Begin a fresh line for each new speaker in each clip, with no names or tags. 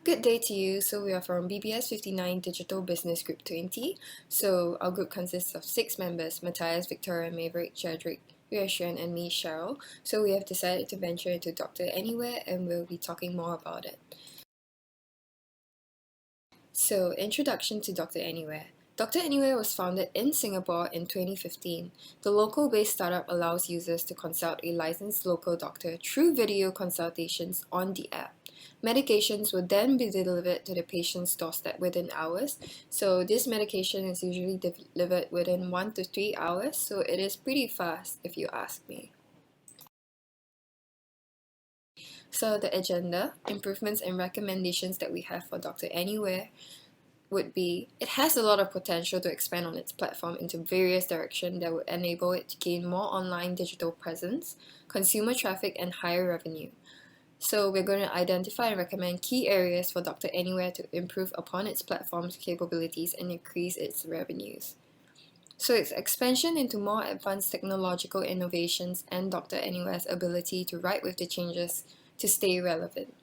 Good day to you. So we are from BBS59 Digital Business Group 20. So our group consists of 6 members: MATTHIAS, Victoria, Maverick, JEDREK, XIAN, and me, CHERYL. So we have decided to venture into Dr. Anywhere, and we'll be talking more about it. So, introduction to Dr. Anywhere. Dr. Anywhere was founded in Singapore in 2015. The local-based startup allows users to consult a licensed local doctor through video consultations on the app. Medications will then be delivered to the patient's doorstep within hours. So this medication is usually delivered within 1 to 3 hours, so it is pretty fast if you ask me. So the agenda, improvements and recommendations that we have for Dr. Anywhere would be, it has a lot of potential to expand on its platform into various directions that would enable it to gain more online digital presence, consumer traffic, and higher revenue. So we're going to identify and recommend key areas for Dr. Anywhere to improve upon its platform's capabilities and increase its revenues. So its expansion into more advanced technological innovations and Dr. Anywhere's ability to ride with the changes to stay relevant.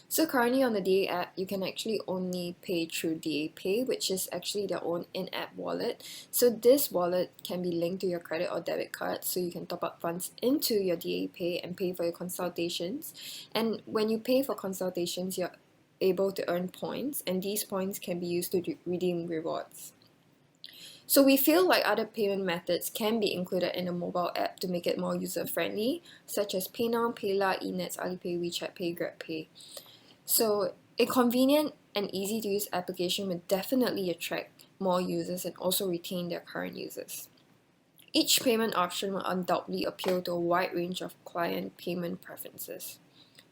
So currently on the DA app, you can actually only pay through DA Pay, which is actually their own in-app wallet. So this wallet can be linked to your credit or debit card, so you can top up funds into your DA Pay and pay for your consultations. And when you pay for consultations, you're able to earn points, and these points can be used to redeem rewards. So we feel like other payment methods can be included in the mobile app to make it more user-friendly, such as PayNow, PayLah, eNets, Alipay, WeChat Pay, GrabPay. So a convenient and easy to use application would definitely attract more users and also retain their current users. Each payment option will undoubtedly appeal to a wide range of client payment preferences.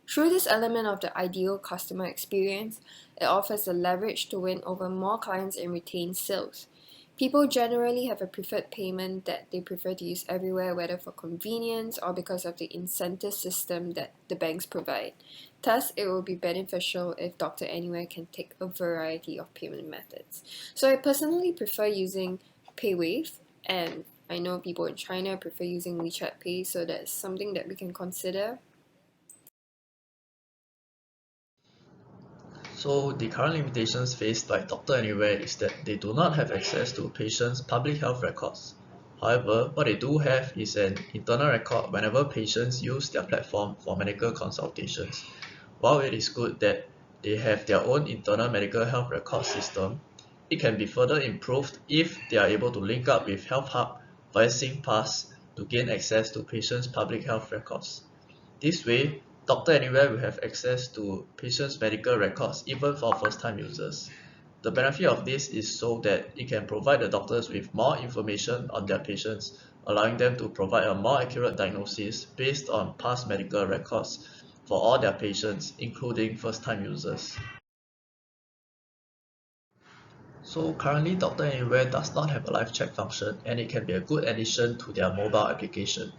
Through this element of the ideal customer experience, it offers the leverage to win over more clients and retain sales. People generally have a preferred payment that they prefer to use everywhere, whether for convenience or because of the incentive system that the banks provide. Thus, it will be beneficial if Dr. Anywhere can take a variety of payment methods. So I personally prefer using PayWave, and I know people in China prefer using WeChat Pay, so that's something that we can consider.
So the current limitations faced by Dr. Anywhere is that they do not have access to patients' public health records. However, what they do have is an internal record whenever patients use their platform for medical consultations. While it is good that they have their own internal medical health record system, it can be further improved if they are able to link up with Health Hub via Singh to gain access to patients' public health records. This way, Dr. Anywhere will have access to patients' medical records even for first-time users. The benefit of this is so that it can provide the doctors with more information on their patients, allowing them to provide a more accurate diagnosis based on past medical records for all their patients, including first-time users. So currently, Dr. Anywhere does not have a live chat function, and it can be a good addition to their mobile application.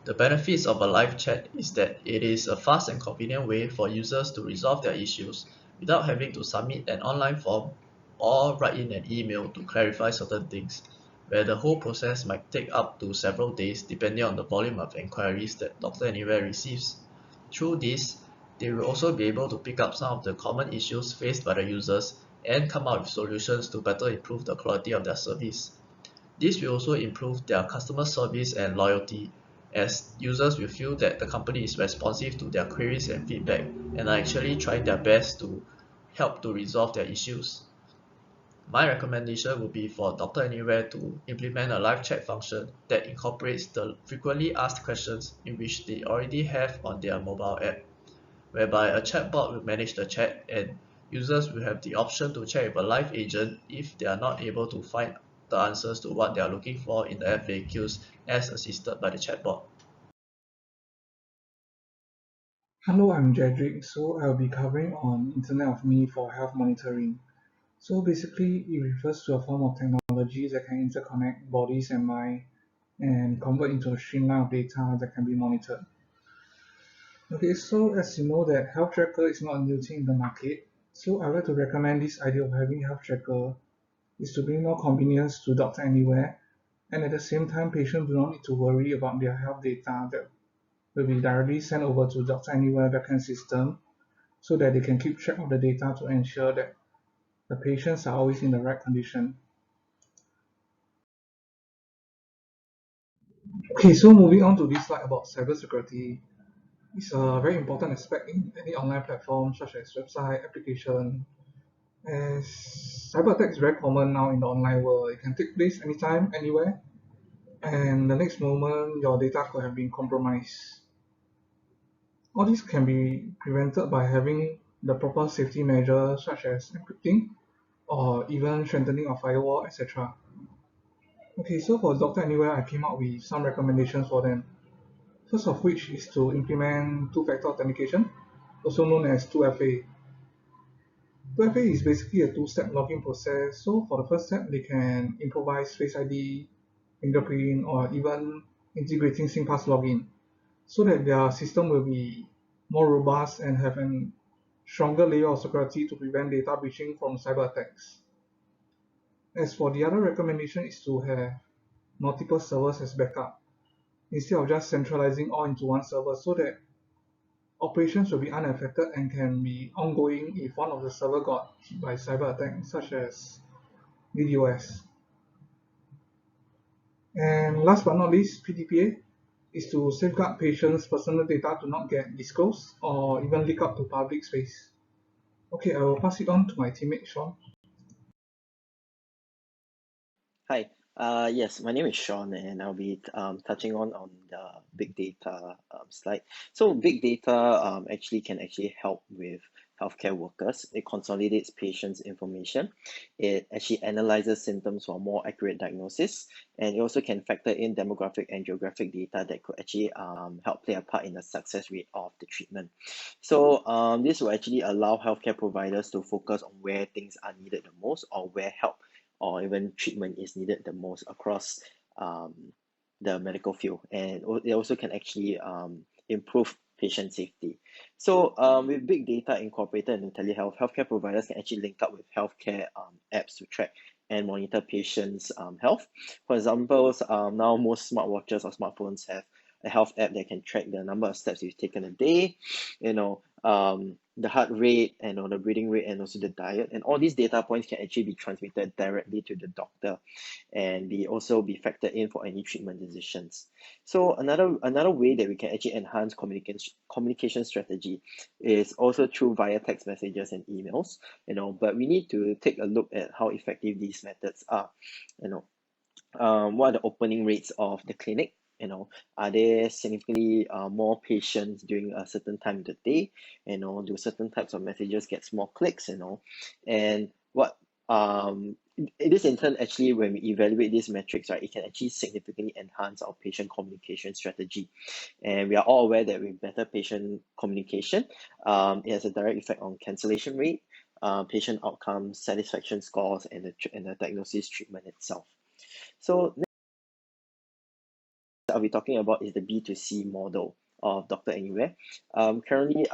The benefits of a live chat is that it is a fast and convenient way for users to resolve their issues without having to submit an online form or write in an email to clarify certain things, where the whole process might take up to several days depending on the volume of inquiries that Dr. Anywhere receives. Through this, they will also be able to pick up some of the common issues faced by the users and come up with solutions to better improve the quality of their service. This will also improve their customer service and loyalty, as users will feel that the company is responsive to their queries and feedback and are actually trying their best to help to resolve their issues. My recommendation would be for Dr. Anywhere to implement a live chat function that incorporates the frequently asked questions in which they already have on their mobile app, whereby a chatbot will manage the chat and users will have the option to chat with a live agent if they are not able to find the answers to what they are looking for in the FAQs as assisted by the chatbot.
Hello, I'm JEDREK. So I'll be covering on Internet of Me for health monitoring. So basically, it refers to a form of technology that can interconnect bodies and mind and convert into a streamline of data that can be monitored. Okay, so as you know that health tracker is not a new thing in the market, so I would like to recommend this idea of having health tracker is to bring more convenience to Doctor Anywhere, and at the same time, patients do not need to worry about their health data that will be directly sent over to Dr. Anywhere backend system so that they can keep track of the data to ensure that the patients are always in the right condition. Okay, so moving on to this slide about cybersecurity. It's a very important aspect in any online platform such as website, application, as cyber attack is very common now in the online world. It can take place anytime, anywhere, and the next moment your data could have been compromised. All this can be prevented by having the proper safety measures such as encrypting or even strengthening of firewall, etc. Okay, so for Dr. Anywhere, I came up with some recommendations for them. First of which is to implement two-factor authentication, also known as 2FA. 2FA is basically a two-step login process. So for the first step, they can improvise Face ID, fingerprint, or even integrating SingPass login, so that their system will be more robust and have a stronger layer of security to prevent data breaching from cyber attacks. As for the other recommendation is to have multiple servers as backup, instead of just centralizing all into one server, so that operations will be unaffected and can be ongoing if one of the server got hit by cyber attack such as DDoS. And last but not least, PDPA is to safeguard patients' personal data to not get disclosed or even leak out to public space. Okay, I will pass it on to my teammate Sean.
Hi, yes, my name is Sean, and I'll be touching on the big data slide. So big data actually can help with healthcare workers. It consolidates patients' information. It actually analyzes symptoms for more accurate diagnosis, and it also can factor in demographic and geographic data that could actually help play a part in the success rate of the treatment. So this will actually allow healthcare providers to focus on where things are needed the most, or where help or even treatment is needed the most across the medical field, and it also can actually improve patient safety. So with big data incorporated into telehealth, healthcare providers can actually link up with healthcare apps to track and monitor patients' health. For example, now most smartwatches or smartphones have a health app that can track the number of steps you've taken a day, the heart rate and the breathing rate, and also the diet, and all these data points can actually be transmitted directly to the doctor and also be factored in for any treatment decisions. So another way that we can actually enhance communication strategy is also through via text messages and emails, but we need to take a look at how effective these methods are. What are the opening rates of the clinic? Are there significantly more patients during a certain time of the day? Do certain types of messages get more clicks? And what it is in turn actually, when we evaluate these metrics, right, it can actually significantly enhance our patient communication strategy. And we are all aware that with better patient communication, it has a direct effect on cancellation rate, patient outcomes, satisfaction scores, and the diagnosis treatment itself. So I'll be talking about is the B2C model of Dr. Anywhere. Currently,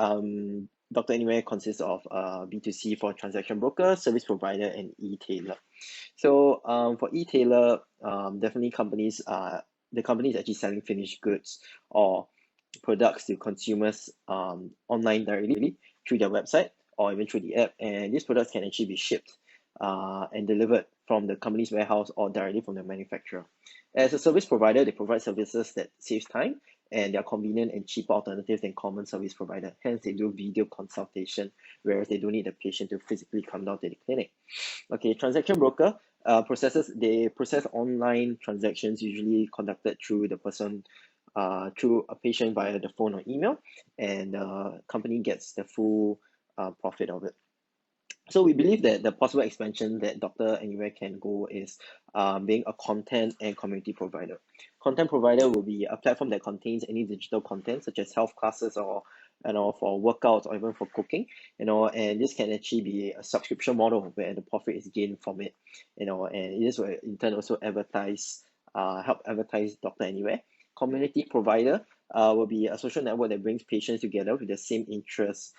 Dr. Anywhere consists of B2C for transaction broker, service provider, and e-tailer. So for e-tailer, definitely the company is actually selling finished goods or products to consumers online directly through their website or even through the app, and these products can actually be shipped and delivered from the company's warehouse or directly from the manufacturer. As a service provider, they provide services that save time, and they are convenient and cheaper alternatives than common service provider. Hence, they do video consultation, whereas they don't need the patient to physically come down to the clinic. Okay, transaction broker they process online transactions usually conducted through through a patient via the phone or email, and the company gets the full profit of it. So we believe that the possible expansion that Dr. Anywhere can go is being a content and community provider. Content provider will be a platform that contains any digital content such as health classes or for workouts or even for cooking, and this can actually be a subscription model where the profit is gained from it, and this will in turn also help advertise Dr. Anywhere. Community provider will be a social network that brings patients together with the same interests,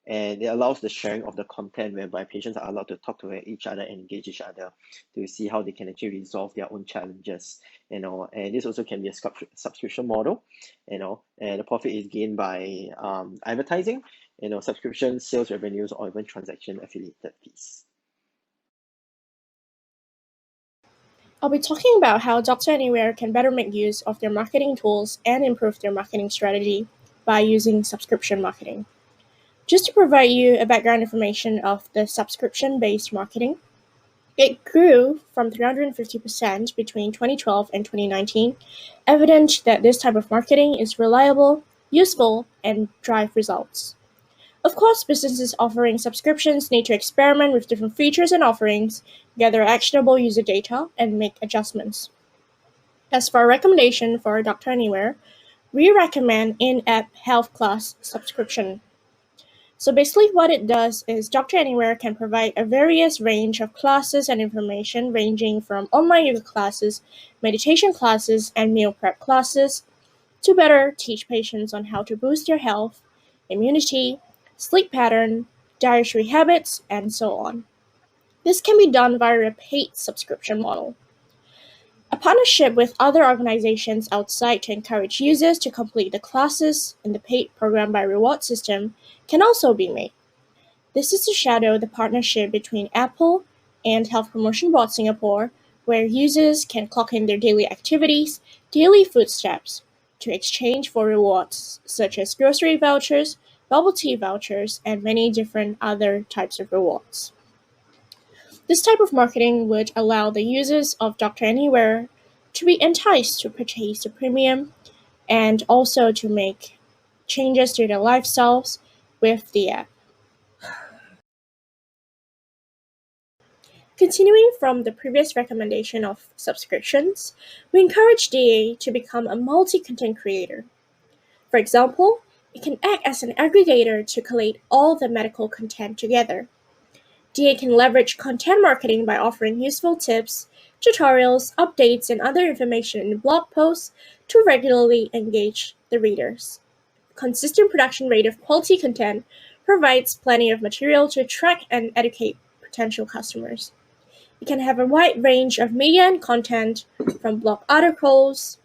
and it allows the sharing of the content whereby patients are allowed to talk to each other and engage each other to see how they can actually resolve their own challenges, and this also can be a subscription model, and the profit is gained by advertising, subscription sales revenues, or even transaction affiliated fees.
I'll be talking about how Doctor Anywhere can better make use of their marketing tools and improve their marketing strategy by using subscription marketing. Just to provide you a background information of the subscription-based marketing, it grew from 350% between 2012 and 2019, evident that this type of marketing is reliable, useful, and drive results. Of course, businesses offering subscriptions need to experiment with different features and offerings, gather actionable user data, and make adjustments. As for a recommendation for Doctor Anywhere, we recommend in-app health class subscription. So basically what it does is Doctor Anywhere can provide a various range of classes and information ranging from online yoga classes, meditation classes, and meal prep classes to better teach patients on how to boost their health, immunity, sleep pattern, dietary habits, and so on. This can be done via a paid subscription model. A partnership with other organizations outside to encourage users to complete the classes in the paid program by reward system can also be made. This is to shadow the partnership between Apple and Health Promotion Board Singapore, where users can clock in their daily activities, daily footsteps, to exchange for rewards such as grocery vouchers, bubble tea vouchers, and many different other types of rewards. This type of marketing would allow the users of Doctor Anywhere to be enticed to purchase the premium and also to make changes to their lifestyles with the app. Continuing from the previous recommendation of subscriptions, we encourage DA to become a multi-content creator. For example, it can act as an aggregator to collate all the medical content together. DA can leverage content marketing by offering useful tips, tutorials, updates, and other information in blog posts to regularly engage the readers. Consistent production rate of quality content provides plenty of material to attract and educate potential customers. It can have a wide range of media and content, from blog articles,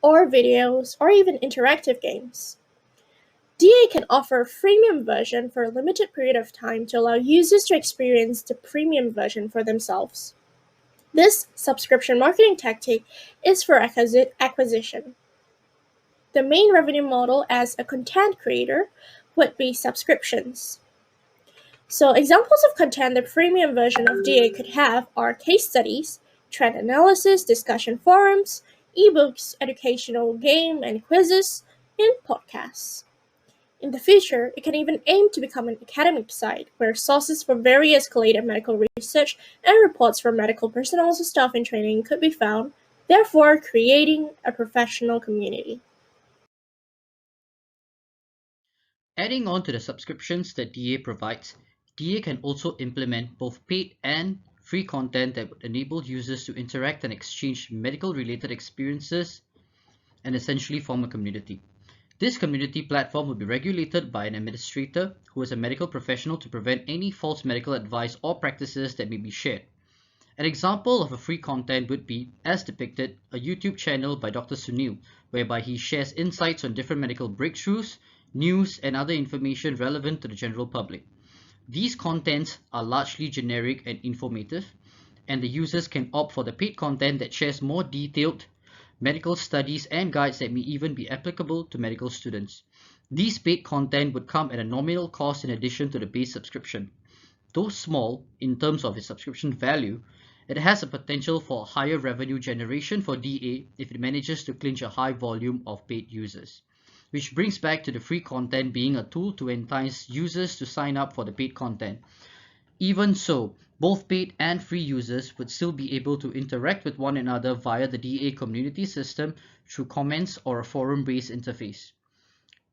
or videos, or even interactive games. DA can offer a freemium version for a limited period of time to allow users to experience the premium version for themselves. This subscription marketing tactic is for acquisition. The main revenue model as a content creator would be subscriptions. So examples of content the premium version of DA could have are case studies, trend analysis, discussion forums, ebooks, educational game and quizzes, and podcasts. In the future, it can even aim to become an academic site where sources for various collated medical research and reports from medical personnel and staff in training could be found, therefore creating a professional community.
Adding on to the subscriptions that DA provides, DA can also implement both paid and free content that would enable users to interact and exchange medical-related experiences and essentially form a community. This community platform will be regulated by an administrator who is a medical professional to prevent any false medical advice or practices that may be shared. An example of a free content would be, as depicted, a YouTube channel by Dr. Sunil, whereby he shares insights on different medical breakthroughs, news, and other information relevant to the general public. These contents are largely generic and informative, and the users can opt for the paid content that shares more detailed medical studies and guides that may even be applicable to medical students. These paid content would come at a nominal cost in addition to the base subscription. Though small in terms of its subscription value, it has a potential for higher revenue generation for DA if it manages to clinch a high volume of paid users. Which brings back to the free content being a tool to entice users to sign up for the paid content. Even so, both paid and free users would still be able to interact with one another via the DA community system through comments or a forum-based interface.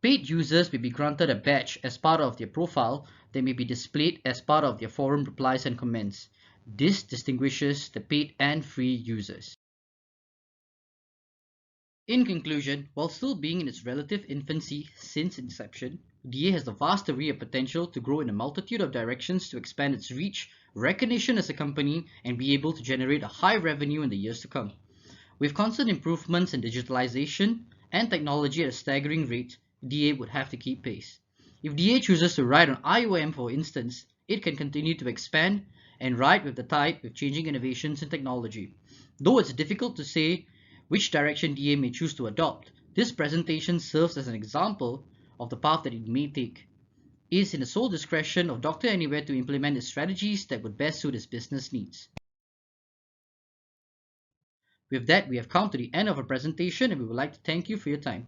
Paid users may be granted a badge as part of their profile that may be displayed as part of their forum replies and comments. This distinguishes the paid and free users. In conclusion, while still being in its relative infancy since inception, DA has a vast array of potential to grow in a multitude of directions to expand its reach, recognition as a company, and be able to generate a high revenue in the years to come. With constant improvements in digitalization and technology at a staggering rate, DA would have to keep pace. If DA chooses to ride on IOM, for instance, it can continue to expand and ride with the tide with changing innovations in technology. Though it's difficult to say which direction DA may choose to adopt, this presentation serves as an example of the path that it may take. It is in the sole discretion of Dr. Anywhere to implement the strategies that would best suit its business needs. With that, we have come to the end of our presentation and we would like to thank you for your time.